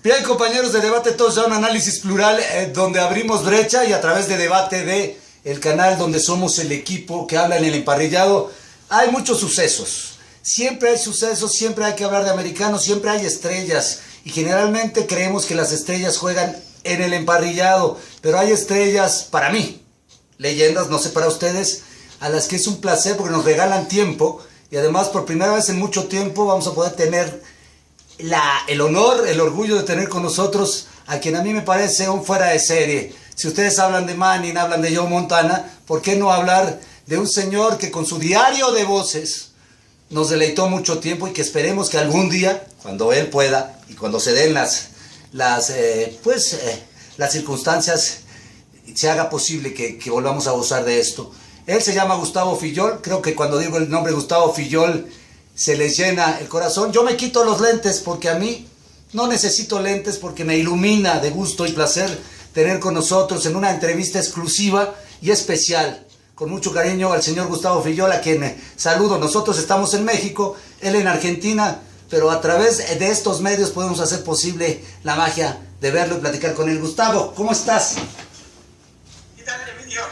Bien, compañeros de Debate Touchdown, un análisis plural donde abrimos brecha y a través de Debate de el canal donde somos el equipo que habla en el emparrillado, hay muchos sucesos. Siempre hay sucesos, siempre hay que hablar de americanos, siempre hay estrellas y generalmente creemos que las estrellas juegan en el emparrillado, pero hay estrellas para mí, leyendas, no sé para ustedes, a las que es un placer porque nos regalan tiempo y además por primera vez en mucho tiempo vamos a poder tener el honor, el orgullo de tener con nosotros a quien a mí me parece un fuera de serie. Si ustedes hablan de Manning, hablan de Joe Montana, ¿por qué no hablar de un señor que con su diario de voces nos deleitó mucho tiempo y que esperemos que algún día, cuando él pueda y cuando se den las circunstancias, se haga posible que volvamos a gozar de esto? Él se llama Gustavo Fillol. Creo que cuando digo el nombre Gustavo Fillol se les llena el corazón. Yo me quito los lentes porque a mí no necesito lentes, porque me ilumina de gusto y placer tener con nosotros en una entrevista exclusiva y especial, con mucho cariño, al señor Gustavo Fillol, a quien saludo. Nosotros estamos en México, él en Argentina, pero a través de estos medios podemos hacer posible la magia de verlo y platicar con él. Gustavo, ¿cómo estás? ¿Qué tal, Emilio?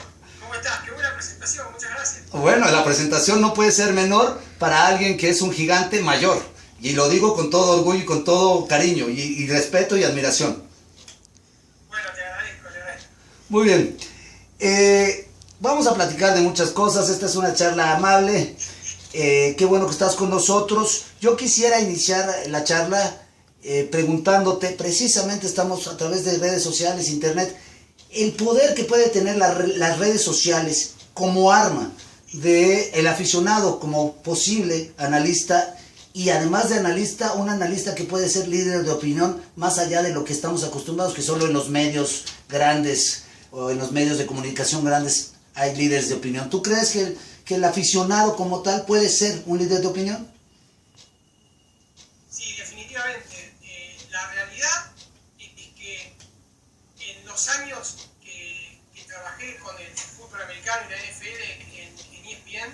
¿Cómo estás? Qué buena presentación, muchas gracias. Bueno, la presentación no puede ser menor para alguien que es un gigante mayor. Y lo digo con todo orgullo y con todo cariño y respeto y admiración. Bueno, te agradezco, te agradezco. Muy bien. Vamos a platicar de muchas cosas. Esta es una charla amable. Qué bueno que estás con nosotros. Yo quisiera iniciar la charla preguntándote, precisamente estamos a través de redes sociales, internet, el poder que puede tener las redes sociales como arma del aficionado, como posible analista, y además de analista, un analista que puede ser líder de opinión más allá de lo que estamos acostumbrados, que solo en los medios grandes o en los medios de comunicación grandes hay líderes de opinión. ¿Tú crees que el aficionado como tal puede ser un líder de opinión? Sí, definitivamente. La realidad es que en los años que trabajé con el fútbol americano y la NFL en ESPN,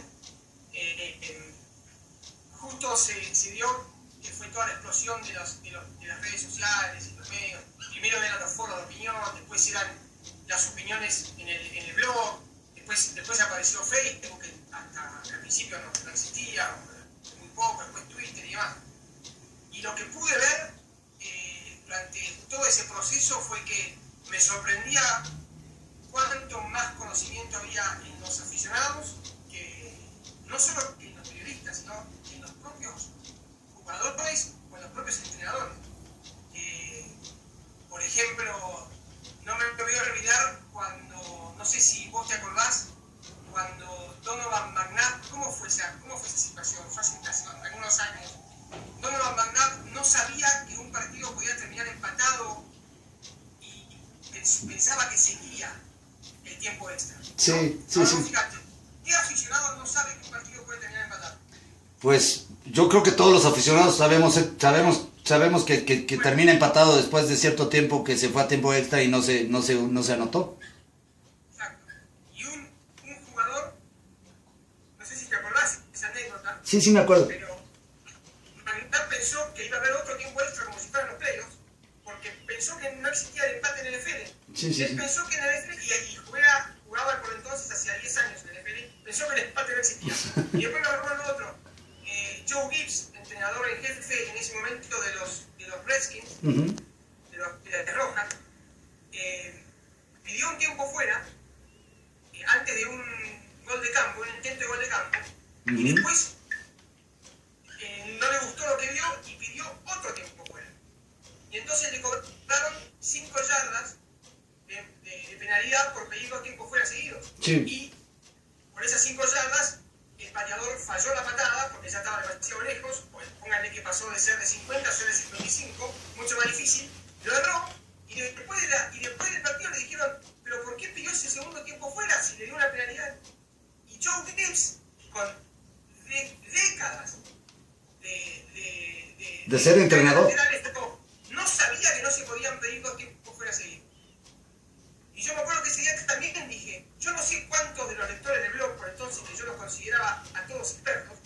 justo se dio que fue toda la explosión de las redes sociales y los medios. Primero eran los foros de opinión, después eran las opiniones en el blog, después apareció Facebook, que hasta al principio no existía, muy poco, después Twitter y demás. Y lo que pude ver durante todo ese proceso fue que me sorprendía cuánto más conocimiento había en los aficionados, que no solo en los periodistas, sino en los propios jugadores o en los propios entrenadores. Por ejemplo, no me voy a olvidar cuando, no sé si vos te acordás, cuando Donovan McNabb, ¿cómo fue esa situación? Fue hace algunos años. Donovan McNabb no sabía que un partido podía terminar empatado y pensaba que seguía el tiempo extra, ¿no? Sí. Fíjate, ¿qué aficionado no sabe que un partido puede terminar empatado? Pues yo creo que todos los aficionados sabemos que termina empatado después de cierto tiempo, que se fue a tiempo extra y no se anotó. Exacto. Y un jugador, no sé si te acordás esa anécdota. Sí, me acuerdo. Pero McNabb pensó que iba a haber otro tiempo extra como si fueran los playoffs, porque pensó que no existía el empate en el NFL. Él pensó que en el NFL, y jugaba por entonces, hacía 10 años en el NFL, pensó que el empate no existía. Y después me recuerdo otro, Joe Gibbs, entrenador en jefe en ese momento de los Redskins, de Rojas, pidió un tiempo fuera, antes de un gol de campo, un intento de gol de campo, y después no le gustó lo que vio y pidió otro tiempo fuera. Y entonces le cobraron 5 yardas de penalidad por pedir 2 tiempos fuera seguidos. Sí. Y por esas 5 yardas, el pateador falló la patada porque ya estaba demasiado lejos. Pónganle que pasó de ser de 50 a ser de 55, mucho más difícil. Lo erró y después del partido le dijeron: ¿pero por qué pidió ese segundo tiempo fuera si le dio una penalidad? Y Joe Gibbs, con décadas de ser entrenador, no sabía que no se podían pedir 2 tiempos fuera seguidos. Y yo me acuerdo que ese día también dije, yo no sé cuántos de los lectores del blog, por entonces, que yo los consideraba a todos expertos,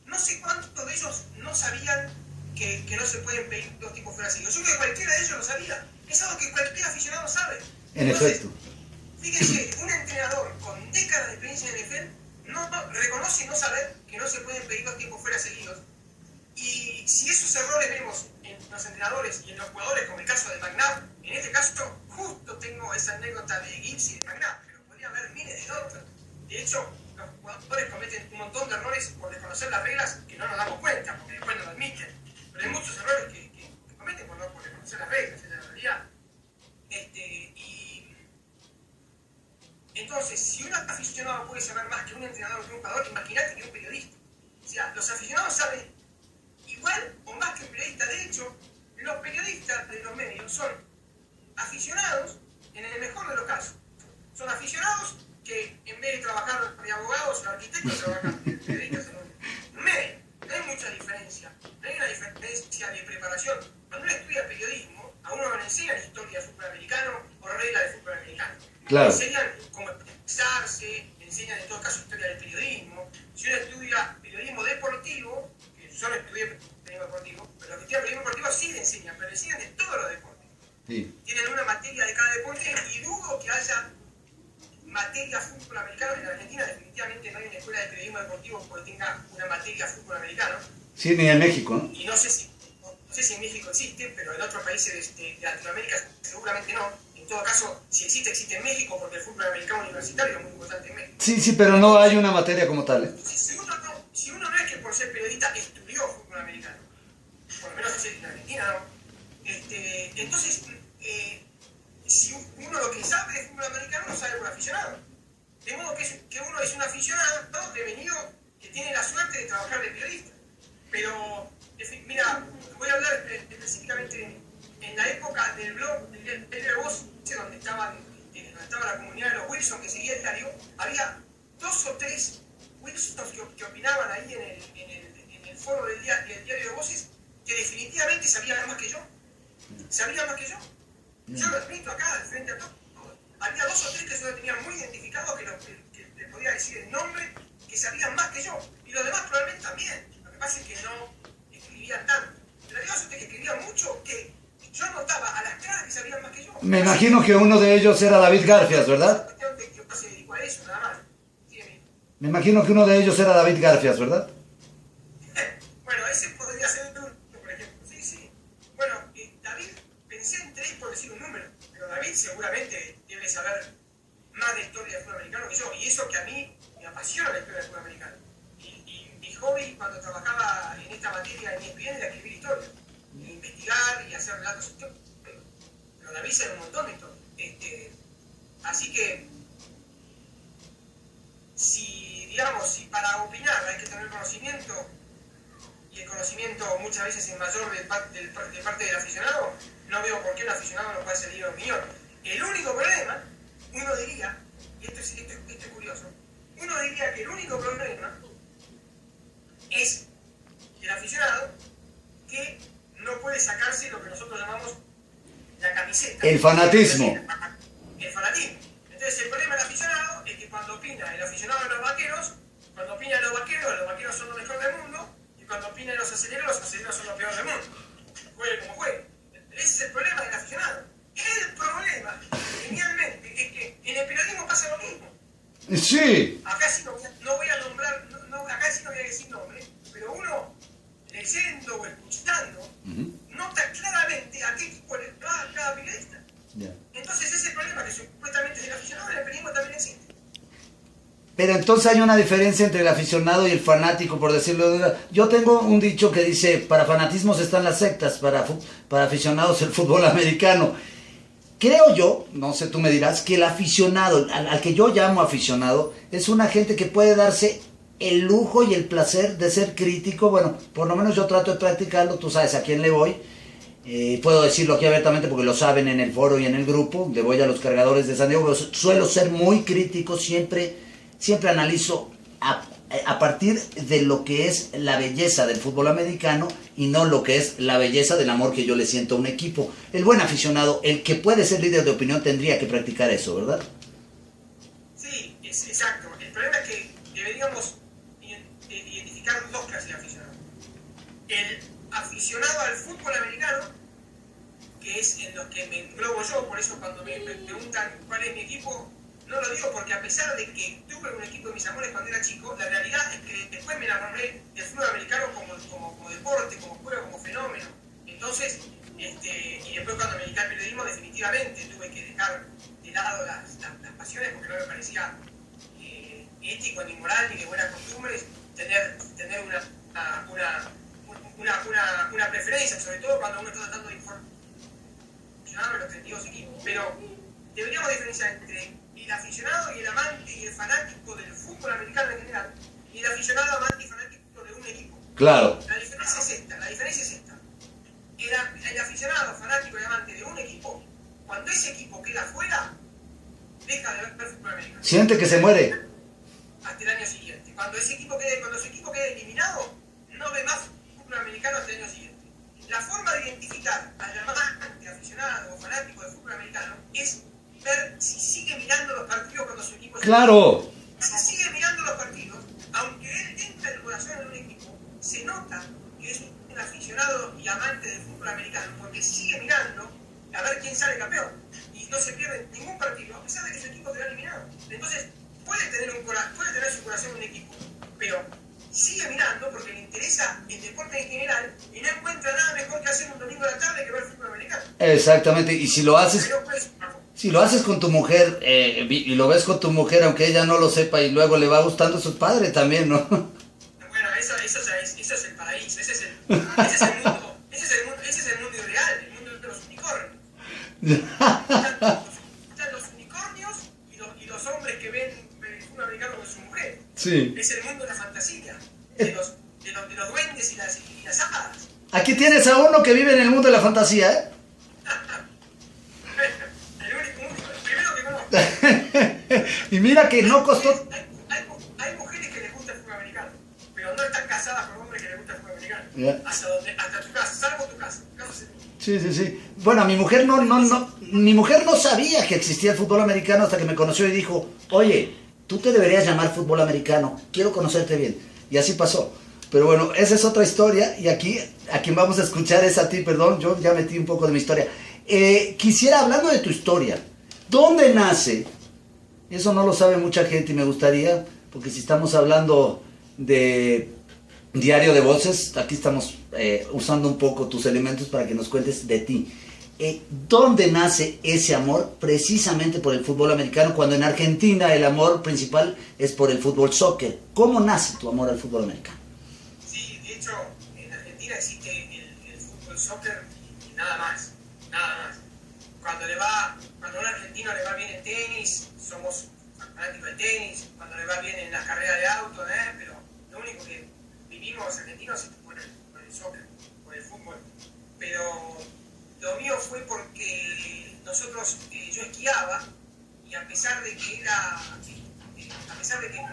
no sé cuántos de ellos no sabían que no se pueden pedir dos tipos fuera seguidos. Yo creo que cualquiera de ellos lo sabía. Es algo que cualquier aficionado sabe. En efecto. Fíjense, un entrenador con décadas de experiencia en el NFL no reconoce no saber que no se pueden pedir dos tiempos fuera seguidos. Y si esos errores vemos en los entrenadores y en los jugadores, como el caso de McNabb, en este caso justo tengo esa anécdota de Gibbs y de McNabb, pero podría haber miles de otras. De hecho, los jugadores cometen un montón de errores por desconocer las reglas que no nos damos cuenta, porque después no lo admiten. Pero hay muchos errores que cometen por desconocer las reglas, esa es la realidad. Y entonces, si un aficionado puede saber más que un entrenador o que un jugador, imagínate que un periodista. O sea, los aficionados saben igual o más que un periodista. De hecho, los periodistas de los medios son aficionados en el mejor de los casos. Son aficionados que en vez de trabajar de abogados o arquitectos, trabajan de periodistas en un medio. No hay mucha diferencia. No hay una diferencia de preparación. Cuando uno estudia periodismo, a uno no le enseñan historia de fútbol americano o reglas de fútbol americano. Claro. Le enseñan cómo expresarse, le enseñan en todo caso historia del periodismo. Si uno estudia periodismo deportivo, que yo no estudié periodismo deportivo, pero los que estudian periodismo deportivo sí le enseñan, pero le enseñan de todos los deportes. Sí. Tienen una materia de cada deporte y dudo que haya materia fútbol americano. En Argentina definitivamente no hay una escuela de periodismo deportivo que tenga una materia fútbol americano. Sí, ni en México, ¿no? Y no sé si en México existe, pero en otros países de Latinoamérica seguramente no. En todo caso, si existe, existe en México, porque el fútbol americano universitario es muy importante en México. Sí, pero no hay una materia como tal, ¿eh? Si uno no es que por ser periodista estudió fútbol americano, por lo menos en Argentina no, entonces, si uno lo que sabe de fútbol americano lo sabe por aficionado. De modo que uno es un aficionado devenido que tiene la suerte de trabajar de periodista. Pero, mira, voy a hablar específicamente en la época del blog del diario Voz, donde estaba la comunidad de los Wilson que seguía el diario, había 2 o 3 Wilsons que opinaban ahí en el foro del diario de Voces, que definitivamente sabían más que yo. Sabían más que yo. Yo lo admito acá, frente a todos. Había 2 o 3 que yo lo tenía muy identificado, que le podía decir el nombre, que sabían más que yo. Y los demás probablemente también. Lo que pasa es que no escribían tanto. Pero había otros que escribían mucho, que yo notaba a las caras que sabían más que yo. Me imagino que uno de ellos era David Garfias, ¿verdad? Yo se dedicó a eso, nada más. Sí, me imagino que uno de ellos era David Garfias, ¿verdad? Bueno, ese podría ser uno, por ejemplo. Sí. Bueno, David, pensé en 3 por decir un número, pero David seguramente debe saber más de historia del fútbol americano que yo, y eso que a mí me apasiona la historia del fútbol americano. Y mi hobby cuando trabajaba en esta materia en ESPN era escribir historia, y investigar y hacer relatos históricos. Pero David sabe un montón de historia. Así que, si para opinar hay que tener conocimiento, y el conocimiento muchas veces es mayor de parte del aficionado, no veo por qué el aficionado no puede salir a opinión. El único problema, uno diría, y esto es curioso, uno diría que el único problema es el aficionado que no puede sacarse lo que nosotros llamamos la camiseta. El fanatismo. El fanatismo. Entonces el problema del aficionado es que cuando opina el aficionado de los vaqueros son lo mejor del mundo, y cuando opina los aceleros son lo peor del mundo. Juegue como juegue. Ese es el problema del aficionado. El problema, genialmente, es que en el periodismo pasa lo mismo. Sí. Acá sí no voy a nombrar, acá sí no voy a decir nombre, pero uno, leyendo o escuchando, nota claramente a qué equipo le va cada periodista. Yeah. Entonces ese problema que supuestamente es el aficionado, en el periodismo también existe. Pero entonces hay una diferencia entre el aficionado y el fanático, por decirlo de una... Yo tengo un dicho que dice, para fanatismos están las sectas, para aficionados el fútbol americano. Creo yo, no sé, tú me dirás, que el aficionado, al que yo llamo aficionado, es una gente que puede darse el lujo y el placer de ser crítico. Bueno, por lo menos yo trato de practicarlo, tú sabes a quién le voy. Puedo decirlo aquí abiertamente porque lo saben en el foro y en el grupo. Le voy a los Cargadores de San Diego, pero suelo ser muy crítico, siempre analizo a partir de lo que es la belleza del fútbol americano y no lo que es la belleza del amor que yo le siento a un equipo. El buen aficionado, el que puede ser líder de opinión, tendría que practicar eso, ¿verdad? Sí, exacto. El problema es que deberíamos identificar 2 clases de aficionados. El aficionado al fútbol americano, que es en lo que me englobo yo. Por eso cuando me preguntan cuál es mi equipo, no lo digo porque a pesar de que tuve un equipo de mis amores cuando era chico, la realidad es que después me enamoré del fútbol americano como deporte, como juego, como fenómeno. Entonces, y después cuando me dediqué al periodismo, definitivamente tuve que dejar de lado las pasiones porque no me parecía ético, ni moral, ni de buenas costumbres tener una preferencia, sobre todo cuando uno está tratando de informar los 32 equipos. Pero deberíamos diferenciar entre el aficionado y el amante y el fanático del fútbol americano en general, y el aficionado, amante y fanático de un equipo. Claro. La diferencia es esta. El aficionado, fanático y amante de un equipo, cuando ese equipo queda fuera, deja de ver fútbol americano. Siente que se muere. Hasta el año siguiente. Cuando su equipo quede eliminado, no ve más fútbol americano hasta el año siguiente. La forma de identificar al amante, aficionado o fanático de fútbol americano es ver si sigue mirando los partidos cuando su equipo... Claro. Si sigue mirando los partidos, aunque él entre el corazón de un equipo, se nota que es un aficionado y amante del fútbol americano, porque sigue mirando a ver quién sale campeón. Y no se pierde ningún partido, a pesar de que su equipo quedó eliminado. Entonces, puede tener su corazón un equipo, pero sigue mirando porque le interesa el deporte en general y no encuentra nada mejor que hacer un domingo a la tarde que ver fútbol americano. Exactamente, y si lo haces con tu mujer y lo ves con tu mujer, aunque ella no lo sepa y luego le va gustando, eso es padre también, ¿no? Bueno, eso es el paraíso, ese es el mundo ideal, el mundo de los unicornios. Están los unicornios y los hombres que ven el fútbol americano con su mujer. Sí. Es el mundo de la fantasía, de los duendes y las hadas. Aquí tienes a uno que vive en el mundo de la fantasía, ¿eh? El primero que conozco. Y mira que no costó... Hay mujeres que les gusta el fútbol americano, pero no están casadas con hombres que les gusta el fútbol americano. Yeah. Hasta tu casa, salvo tu casa. Sí. Bueno, mi mujer mi mujer no sabía que existía el fútbol americano hasta que me conoció y dijo, oye, tú te deberías llamar fútbol americano, quiero conocerte bien. Y así pasó. Pero bueno, esa es otra historia y aquí a quien vamos a escuchar es a ti, perdón, yo ya metí un poco de mi historia. Quisiera, hablando de tu historia, ¿dónde nace? Eso no lo sabe mucha gente y me gustaría, porque si estamos hablando de diario de voces, aquí estamos usando un poco tus elementos para que nos cuentes de ti. ¿Dónde nace ese amor precisamente por el fútbol americano, cuando en Argentina el amor principal es por el fútbol soccer? ¿Cómo nace tu amor al fútbol americano? Sí, de hecho, en Argentina existe el fútbol soccer y nada más. Cuando a un argentino le va bien en tenis, somos fanáticos del tenis, cuando le va bien en las carreras de auto, pero lo único que vivimos los argentinos es por el soccer, por el fútbol. Pero lo mío fue porque yo esquiaba y a pesar de que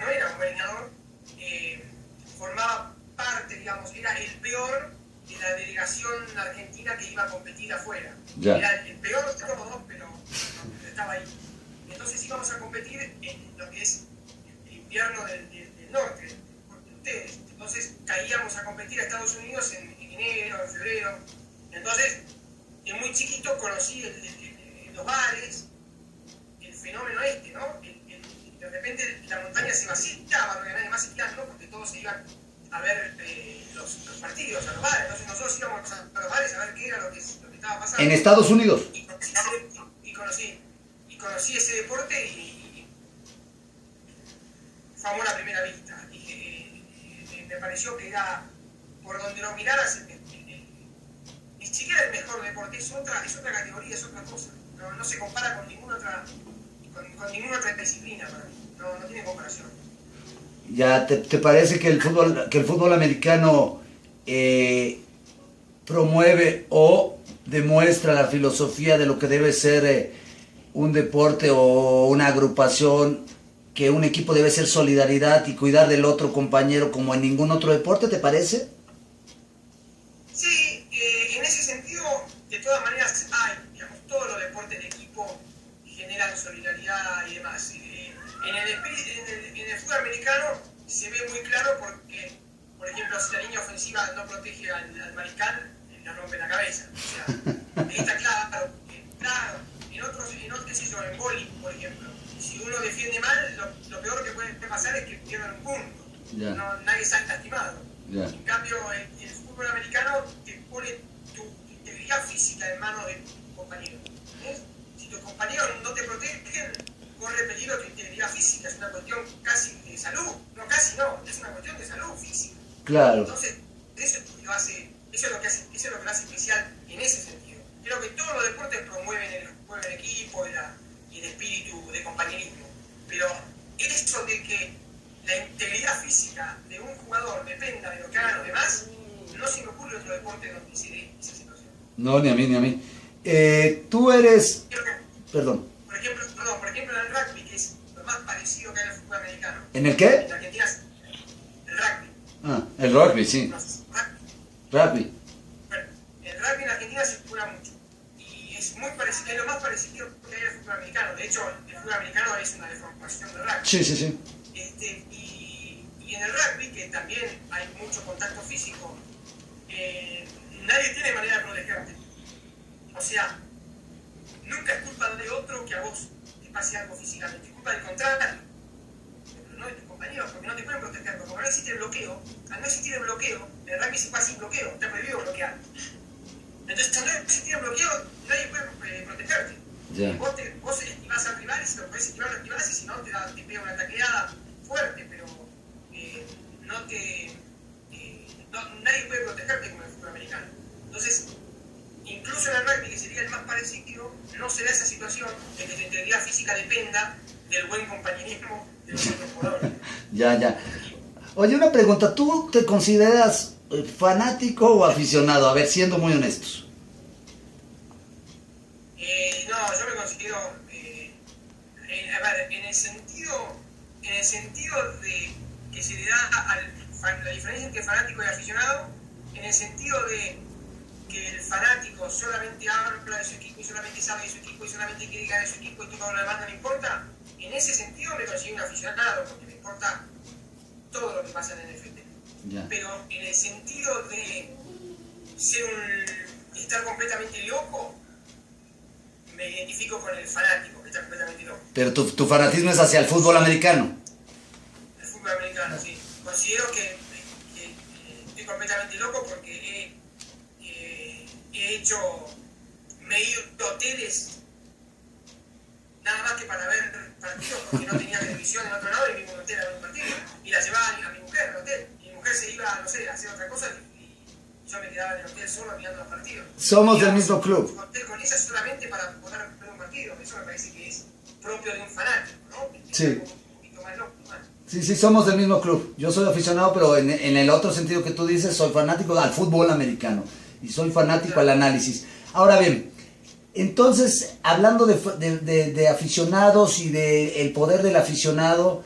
no era un buen nadador, formaba parte, digamos, era el peor de la delegación argentina que iba a competir afuera. Ya. Era el peor de todos, pero estaba ahí. Entonces íbamos a competir en lo que es el invierno del norte, de ustedes. Entonces caíamos a competir a Estados Unidos en enero, en febrero. Entonces, de muy chiquito conocí en los bares el fenómeno ¿no? De repente la montaña se vaciaba, no había nadie más esquiando, porque todos se iban a ver los partidos, a los bares. Entonces nosotros íbamos a los bares a ver qué era lo que estaba pasando. ¿En Estados Unidos? Y conocí ese deporte y fue amor a primera vista. Me pareció que era, por donde lo miraras, ni siquiera el mejor deporte, es otra categoría, es otra cosa. No se compara con ninguna otra disciplina para mí. No tiene comparación. ¿Ya te parece que el fútbol americano promueve o demuestra la filosofía de lo que debe ser un deporte o una agrupación, que un equipo debe ser solidaridad y cuidar del otro compañero como en ningún otro deporte, te parece? Sí, en ese sentido, de todas maneras, todos los deportes de equipo generan solidaridad y demás. En el fútbol americano se ve muy claro porque por ejemplo, si la línea ofensiva no protege al mariscal, le rompe la cabeza. O sea, está claro, claro, qué sé yo, en bowling, por ejemplo, si uno defiende mal, lo peor que puede pasar es que pierdan un punto. Yeah. No, nadie sale lastimado. Yeah. En cambio, el fútbol americano te pone tu integridad física en manos de tu compañero. Si tus compañeros no te protegen, corre peligro tu integridad física. Es una cuestión casi de salud. No, casi no, es una cuestión de salud física. Claro. Entonces, eso es lo que lo hace especial en ese sentido. Creo que todos los deportes promueven el juego en equipo y el espíritu de compañerismo. Pero eso de que la integridad física de un jugador dependa de lo que hagan los demás, no se me ocurre otro deporte donde se dé esa situación. No, ni a mí, ni a mí. Tú eres... Perdón. Por ejemplo, en el rugby, que es lo más parecido que hay al fútbol americano. ¿En el qué? En Argentina es el rugby. Ah, el rugby, sí. Entonces, Rugby. bueno, el rugby en Argentina se juega mucho. Y es muy parecido, es lo más parecido que hay al fútbol americano. De hecho, el fútbol americano es una deformación del rugby. Sí, sí, sí. Y en el rugby, que también hay mucho contacto físico, nadie tiene manera de protegerte. O sea, nunca es culpa de otro que a vos te pase algo físicamente, es culpa del contrario, pero no de tus compañeros, porque no te pueden proteger. Porque como no existe el bloqueo, al no existir el bloqueo, el rugby se pasa sin bloqueo, está prohibido bloquear. Entonces, al no existir el bloqueo, nadie puede protegerte. Yeah. Vos esquivás al rival y si lo podés esquivar, lo esquivás, y si no, te pega una tacleada fuerte, pero nadie puede protegerte como en el fútbol americano. Entonces, incluso en el rugby, que sería el más parecido, no se da esa situación de que tu integridad física dependa del buen compañerismo de los otros jugadores. Ya. Oye, una pregunta. ¿Tú te consideras fanático o aficionado? A ver, siendo muy honestos. No, yo me considero, a ver, en el sentido de que se le da la diferencia entre fanático y aficionado, en el sentido de que el fanático solamente habla de su equipo y solamente sabe de su equipo y solamente quiere ganar de su equipo y todo lo demás no le importa, en ese sentido me considero un aficionado porque me importa todo lo que pasa en el NFL. Ya. Pero en el sentido de estar completamente loco, me identifico con el fanático que está completamente loco. Pero tu fanatismo es hacia el fútbol americano. El fútbol americano, sí. Considero que estoy completamente loco porque me he ido a hoteles nada más que para ver partidos porque no tenía televisión en otro lado y me iba a un hotel a ver un partido y la llevaba a mi mujer al hotel y mi mujer se iba, no sé, a hacer otra cosa y yo me quedaba en el hotel solo mirando los partidos. Somos del mismo club. Un hotel con ella solamente para poder ver un partido. Eso me parece que es propio de un fanático, ¿no? Sí. Un poquito más loco, ¿no? Sí, somos del mismo club. Yo soy aficionado, pero en el otro sentido que tú dices, soy fanático al fútbol americano. Y soy fanático al análisis. Ahora bien, entonces, hablando de aficionados y del poder del aficionado,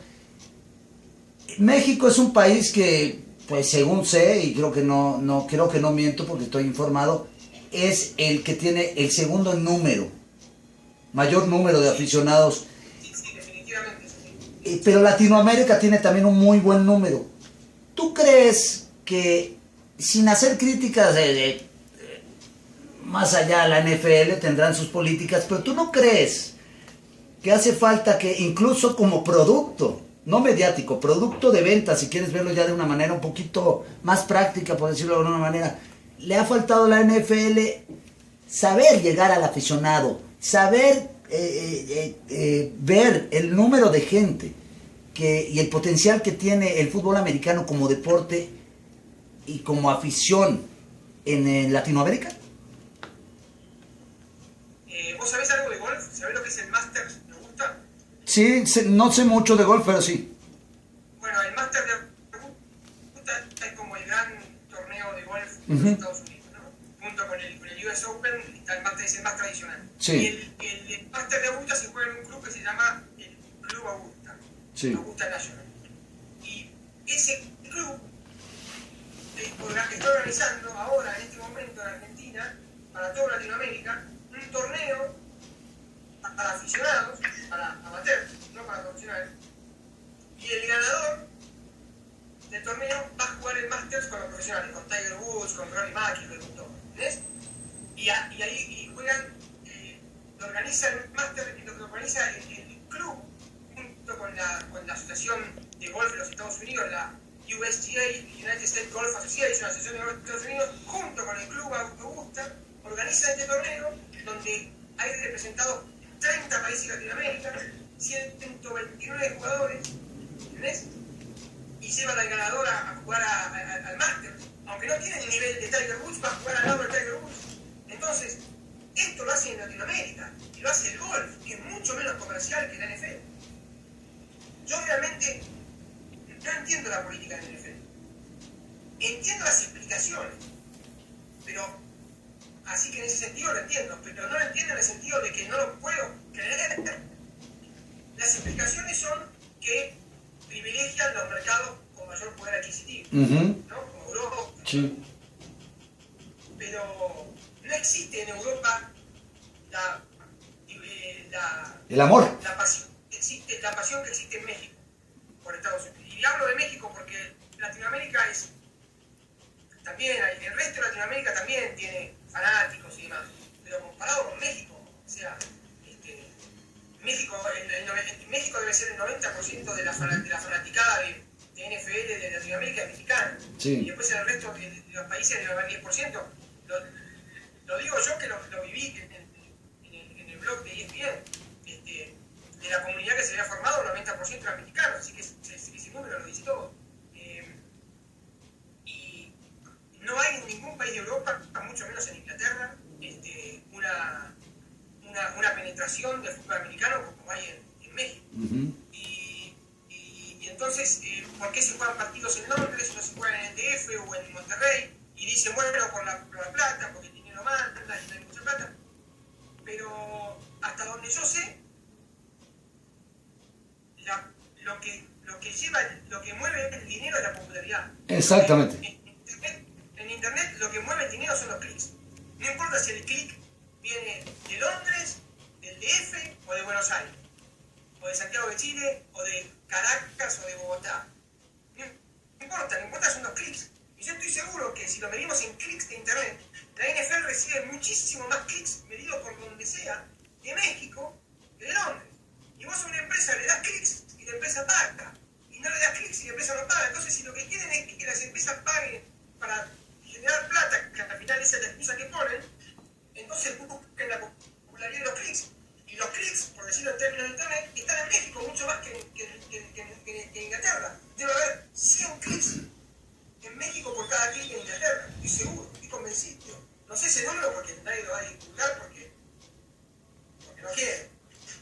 México es un país que, pues según sé, y creo que no miento porque estoy informado, es el que tiene el segundo mayor número de aficionados. Sí, definitivamente. Sí. Pero Latinoamérica tiene también un muy buen número. ¿Tú crees que, sin hacer críticas más allá a la NFL, tendrán sus políticas, pero tú no crees que hace falta que incluso como producto, no mediático, producto de venta, si quieres verlo ya de una manera un poquito más práctica, por decirlo de alguna manera, le ha faltado a la NFL saber llegar al aficionado, saber ver el número de gente y el potencial que tiene el fútbol americano como deporte y como afición en Latinoamérica? ¿Vos sabés algo de golf? ¿Sabés lo que es el Masters? ¿Te gusta? Sí, no sé mucho de golf, pero sí. Bueno, el Masters de Augusta es como el gran torneo de golf de los Estados Unidos, ¿no? Junto con el US Open, el Masters es el más tradicional. Sí. Y el Masters de Augusta se juega en un club que se llama el Club Augusta, Sí. Augusta National. Y ese club está organizando ahora, en este momento, en Argentina, para toda Latinoamérica, un torneo para aficionados, para amateurs, no para profesionales, y el ganador del torneo va a jugar el Masters con los profesionales, con Tiger Woods, con Rory McIlroy, con todo, ¿entendés? Y ahí juegan, lo organiza el Masters, lo organiza el club, junto con la Asociación de Golf de los Estados Unidos, la USGA, United States Golf Association, la Asociación de Golf de Estados Unidos, junto con el club Augusta, organiza este torneo donde hay representados 30 países de Latinoamérica, 129 jugadores, ¿entendés? Y llevan al ganador a jugar al Masters. Aunque no tiene el nivel de Tiger Woods, va a jugar al lado de Tiger Woods. Entonces, esto lo hace en Latinoamérica, y lo hace el golf, que es mucho menos comercial que la NFL. Yo realmente no entiendo la política de la NFL. Entiendo las explicaciones, pero así que en ese sentido lo entiendo, pero no lo entiendo en el sentido de que no lo puedo creer. Las explicaciones son que privilegian los mercados con mayor poder adquisitivo, ¿no? Como Europa. Sí. Pero no existe en Europa El amor. la pasión. Existe la pasión que existe en México por Estados Unidos. Y hablo de México porque Latinoamérica es también, el resto de Latinoamérica también tiene fanáticos y demás, pero comparado con México, o sea, México debe ser el 90% de la fanaticada de NFL de Latinoamérica es mexicana. Sí. Y después en el resto de los países debe haber 10%. Lo digo yo que lo viví en el blog de ESPN, de la comunidad que se había formado, el 90% era mexicano, así que ese número lo dice todo. Y no hay en ningún país de Europa, mucho menos en Inglaterra, una penetración del fútbol americano como hay en México. Y entonces, ¿por qué se juegan partidos en Londres y no se juegan en el DF o en Monterrey? Y dicen, bueno, por la plata, porque el dinero manda y no hay mucha plata. Pero hasta donde yo sé, lo que mueve el dinero es la popularidad. Exactamente. En internet lo que mueve el dinero son los clics. No importa si el clic viene de Londres, del DF o de Buenos Aires, o de Santiago de Chile, o de Caracas o de Bogotá. No importa son los clics. Y yo estoy seguro que si lo medimos en clics de internet, la NFL recibe muchísimo más clics medidos por donde sea de México que de Londres. Y vos a una empresa le das clics y la empresa paga. Y no le das clics y la empresa no paga. Entonces, si lo que quieren es que las empresas paguen para generar plata, que al final esa es la excusa que ponen, entonces busquen la popularidad de los clics. Y los clics, por decirlo en términos de internet, están en México mucho más que en Inglaterra. Debe haber 100 clics en México por cada clic en Inglaterra. Estoy seguro, estoy convencido. No sé ese número porque nadie lo va a divulgar porque no quiere.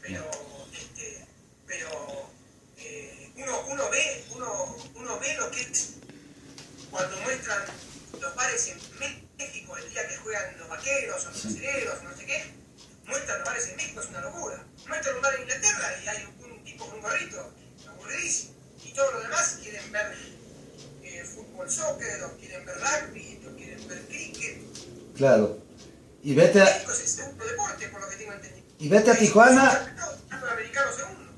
Pero uno ve lo que es cuando muestran los bares en México el día que juegan los vaqueros o los aceleros, no sé qué, muestran los bares en México, es una locura. Muestran un bar en Inglaterra y hay un tipo con un gorrito, aburridísimo. Y todos los demás quieren ver fútbol, soccer, o quieren ver rugby, o quieren ver cricket. Claro. Y vete a... México es el segundo deporte, por lo que tengo entendido. Y vete a Tijuana. El fútbol americano segundo.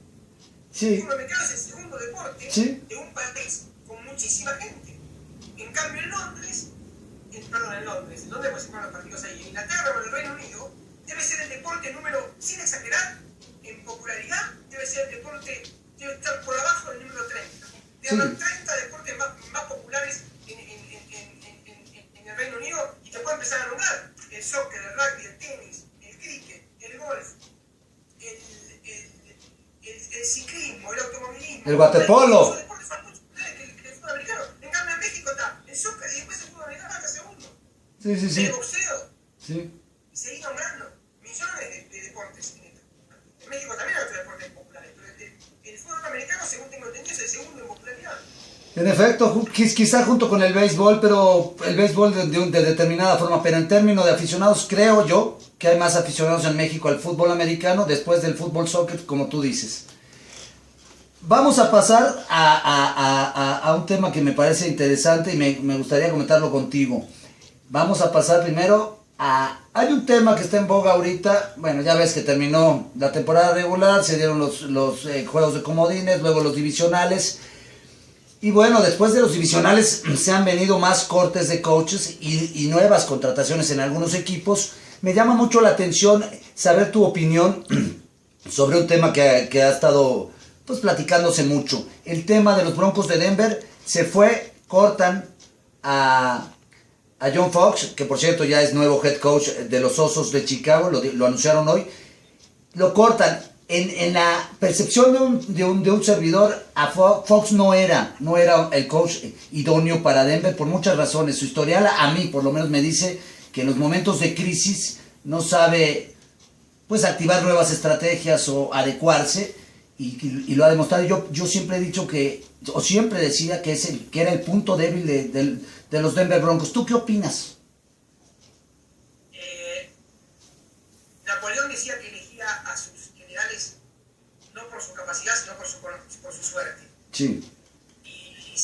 Sí. El fútbol americano es el segundo deporte de un país con muchísima gente. En cambio en Londres, en Londres pues se juegan los partidos ahí, en Inglaterra o en el Reino Unido, debe ser el deporte número, sin exagerar, en popularidad, debe ser el deporte, debe estar por abajo del número 30. Debe haber 30 deportes más populares en el Reino Unido y te puedo empezar a nombrar el soccer, el rugby, el tenis, el cricket, el golf, el ciclismo, el automovilismo. El waterpolo. Esos deportes son mucho populares que el fútbol americano. En cambio en México está el soccer y después el fútbol americano está segundo. Sí. El boxeo. Sí. Y seguí nombrando millones de deportes en esto. En México también hay otros deportes populares, pero el fútbol americano, según tengo entendido, es el segundo en popularidad. En efecto, quizá junto con el béisbol, pero el béisbol de determinada forma, pero en términos de aficionados, creo yo que hay más aficionados en México al fútbol americano después del fútbol soccer, como tú dices. Vamos a pasar a un tema que me parece interesante y me gustaría comentarlo contigo. Vamos a pasar primero a... Hay un tema que está en boga ahorita. Bueno, ya ves que terminó la temporada regular, se dieron los juegos de comodines, luego los divisionales. Y bueno, después de los divisionales se han venido más cortes de coaches y nuevas contrataciones en algunos equipos. Me llama mucho la atención saber tu opinión sobre un tema que ha estado pues platicándose mucho. El tema de los Broncos de Denver. Cortan a John Fox, que por cierto ya es nuevo head coach de los Osos de Chicago, lo anunciaron hoy. Lo cortan. En la percepción de un servidor, a Fox no era el coach idóneo para Denver por muchas razones. Su historial a mí por lo menos me dice que en los momentos de crisis no sabe pues activar nuevas estrategias o adecuarse y lo ha demostrado. Yo siempre he dicho siempre decía que era el punto débil de los Denver Broncos. ¿Tú qué opinas? Napoleón decía que elegía a sus generales no por su capacidad, sino por su suerte. Sí. Y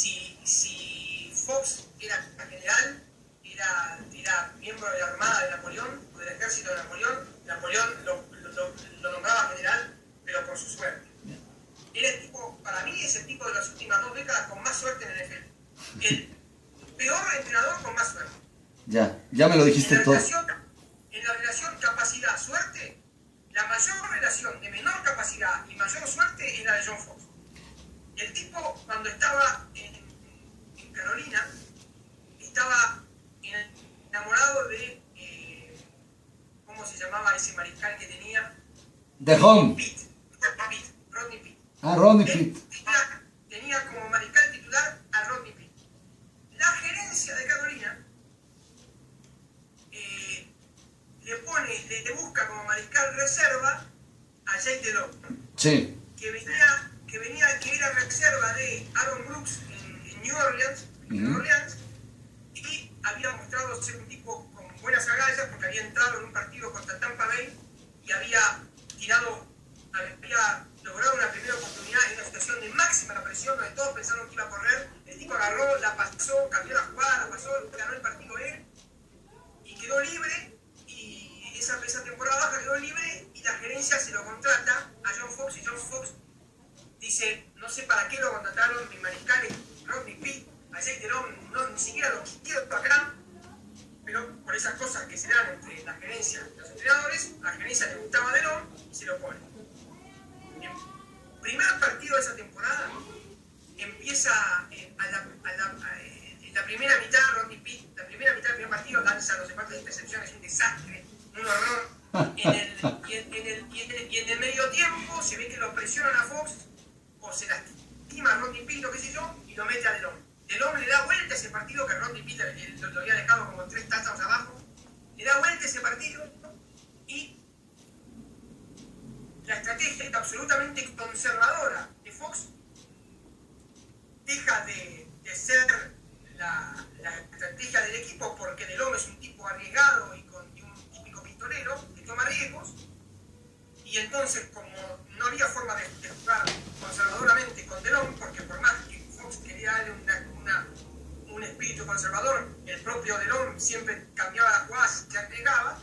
si Fox era general, era miembro de la Armada de Napoleón, o del ejército de Napoleón lo nombraba general, pero por su suerte. Era el tipo, para mí es el tipo de las últimas 2 décadas con más suerte en el NFL. El peor entrenador con más suerte. Ya me lo dijiste todo. En la relación capacidad-suerte, la mayor relación de menor capacidad y mayor suerte es la de John Fox. El tipo, cuando estaba en Carolina, estaba enamorado de, ¿cómo se llamaba ese mariscal que tenía? The Home. Rodney Peete. Rodney Peete. Tenía como mariscal titular a Rodney Peete. La gerencia de Carolina le busca como mariscal reserva a Jake Delhomme. Sí. Que era reserva de Aaron Brooks en New Orleans, y había mostrado ser un tipo con buenas agallas porque había entrado en un partido contra Tampa Bay y había logrado una primera oportunidad en una situación de máxima presión donde todos pensaron que iba a correr. El tipo agarró, la pasó, cambió la jugada, la pasó, ganó el partido él y quedó libre. Y esa temporada baja quedó libre y la gerencia se lo contrata a John Fox y John Fox dice, no sé para qué lo contrataron, mi mariscal es Rodney Peete, a Jake Delhomme ni siquiera lo quiero acá, pero por esas cosas que se dan entre la gerencia y los entrenadores, a la gerencia le gustaba Delhomme y se lo pone. El primer partido de esa temporada empieza en la primera mitad, Rodney Peete, la primera mitad del primer partido lanza no sé cuántas intercepciones, un desastre, un horror. Y en el medio tiempo se ve que lo presionan a Fox o se lastima a Rodney Peete o qué sé yo y lo mete a Delhomme. Delhomme le da vuelta a ese partido que Rodney Peete lo había dejado como 3 touchdowns abajo. Le da vuelta a ese partido y la estrategia absolutamente conservadora de Fox deja de ser la estrategia del equipo porque Delhomme es un tipo arriesgado y un típico pistolero que toma riesgos y entonces como no había forma de jugar conservadoramente con Delhomme porque por más que Fox quería darle un espíritu conservador, el propio Delhomme siempre cambiaba las jugadas, se arriesgaba